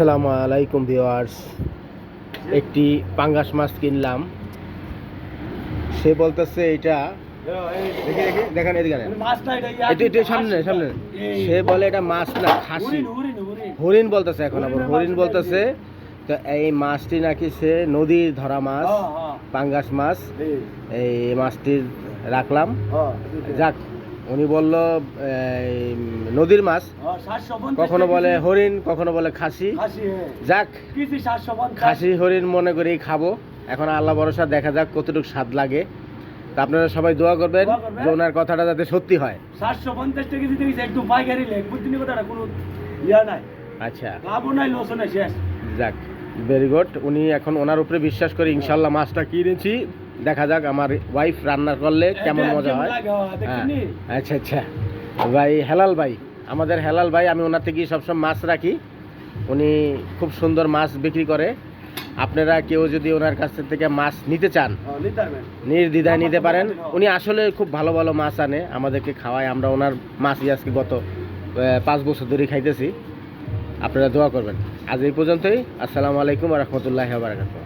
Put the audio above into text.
আসসালামু আলাইকুম ভিউয়ার্স। একটি পাঙ্গাস মাছ কিনলাম। সে বলতেছে এটা দেখেন এদিকে একটু সামনে সামনে। সে বলে এটা মাছ না, খাসি হরিণ বলতেছে। এখন আবার হরিণ বলতেছে। তো এই মাছটি নাকি সে নদীর ধরা মাছ, পাঙ্গাস মাছ। এই মাছটি রাখলাম। যাক, উনি বলল নদীর মাছ, কখনো বলে হরিণ, কখনো বলে খাসি। যাক, খাসি হরিণ মনে করেই খাবো। এখন আল্লাহ ভরসা, দেখা যাক কতটুকু স্বাদ লাগে। তা আপনারা সবাই দোয়া করবেন যে ওনার কথাটা যাতে সত্যি হয়। 750 টাকা কেজি দিয়েছে, একদম পাইকারি লেগ, বুঝছিনি কথাটা, কোনো ইয়া নাই। আচ্ছা, লাভও নাই, লসও নাই, শেষ। যাক, ভেরি গুড। উনি এখন ওনার উপরে বিশ্বাস করে ইনশাল্লাহ মাছটা কিনেছি। দেখা যাক আমার ওয়াইফ রান্না করলে কেমন মজা হয়। আচ্ছা আচ্ছা ভাই, হেলাল ভাই, আমাদের হেলাল ভাই, আমি ওনার থেকেই সবসময় মাছ রাখি। উনি খুব সুন্দর মাছ বিক্রি করে। আপনারা কেউ যদি ওনার কাছ থেকে মাছ নিতে চান, নির্দ্বিধায় নিতে পারেন। উনি আসলে খুব ভালো ভালো মাছ আনে, আমাদেরকে খাওয়ায়। আমরা ওনার মাছই আজকে গত 5 বছর ধরে খাইতেছি। আপনারা দোয়া করবেন। আজ এই পর্যন্তই। আসসালামু আলাইকুম ওয়া রাহমাতুল্লাহি ওয়া বারাকাতুহু।